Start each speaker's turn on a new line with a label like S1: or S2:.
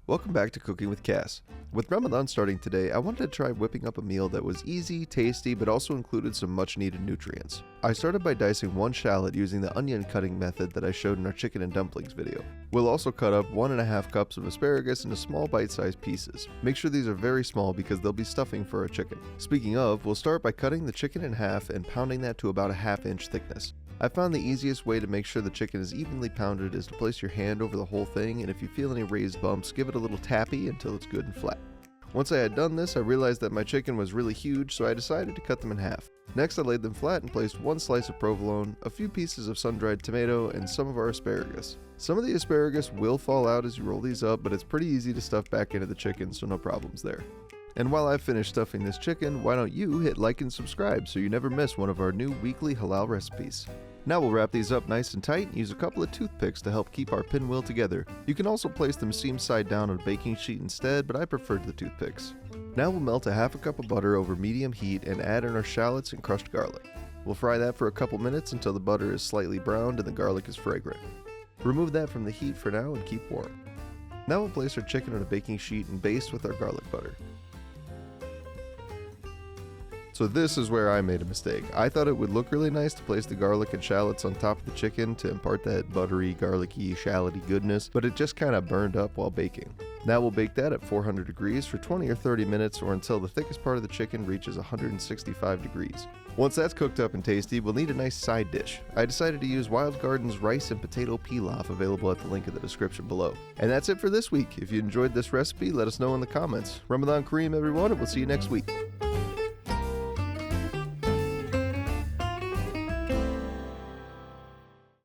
S1: Welcome back to Cooking with Cass. With Ramadan starting today, I wanted to try whipping up a meal that was easy, tasty, but also included some much needed nutrients. I started by dicing one shallot using the onion cutting method that I showed in our chicken and dumplings video. We'll also cut up 1.5 cups of asparagus into small bite-sized pieces. Make sure these are very small because they'll be stuffing for our chicken. Speaking of, we'll start by cutting the chicken in half and pounding that to about a 1/2 inch thickness. I found the easiest way to make sure the chicken is evenly pounded is to place your hand over the whole thing, and if you feel any raised bumps, give it a little tappy until it's good and flat. Once I had done this, I realized that my chicken was really huge, so I decided to cut them in half. Next, I laid them flat and placed 1 slice of provolone, a few pieces of sun-dried tomato, and some of our asparagus. Some of the asparagus will fall out as you roll these up, but it's pretty easy to stuff back into the chicken, so no problems there. And while I've finished stuffing this chicken, why don't you hit like and subscribe so you never miss one of our new weekly halal recipes. Now we'll wrap these up nice and tight and use a couple of toothpicks to help keep our pinwheel together. You can also place them seam side down on a baking sheet instead, but I preferred the toothpicks. Now we'll melt a 1/2 cup of butter over medium heat and add in our shallots and crushed garlic. We'll fry that for a couple minutes until the butter is slightly browned and the garlic is fragrant. Remove that from the heat for now and keep warm. Now we'll place our chicken on a baking sheet and baste with our garlic butter. So this is where I made a mistake. I thought it would look really nice to place the garlic and shallots on top of the chicken to impart that buttery, garlicky, shalloty goodness, but it just kind of burned up while baking. Now we'll bake that at 400 degrees for 20 or 30 minutes or until the thickest part of the chicken reaches 165 degrees. Once that's cooked up and tasty, we'll need a nice side dish. I decided to use Wild Garden's rice and potato pilaf, available at the link in the description below. And that's it for this week. If you enjoyed this recipe, let us know in the comments. Ramadan Kareem, everyone, and we'll see you next week.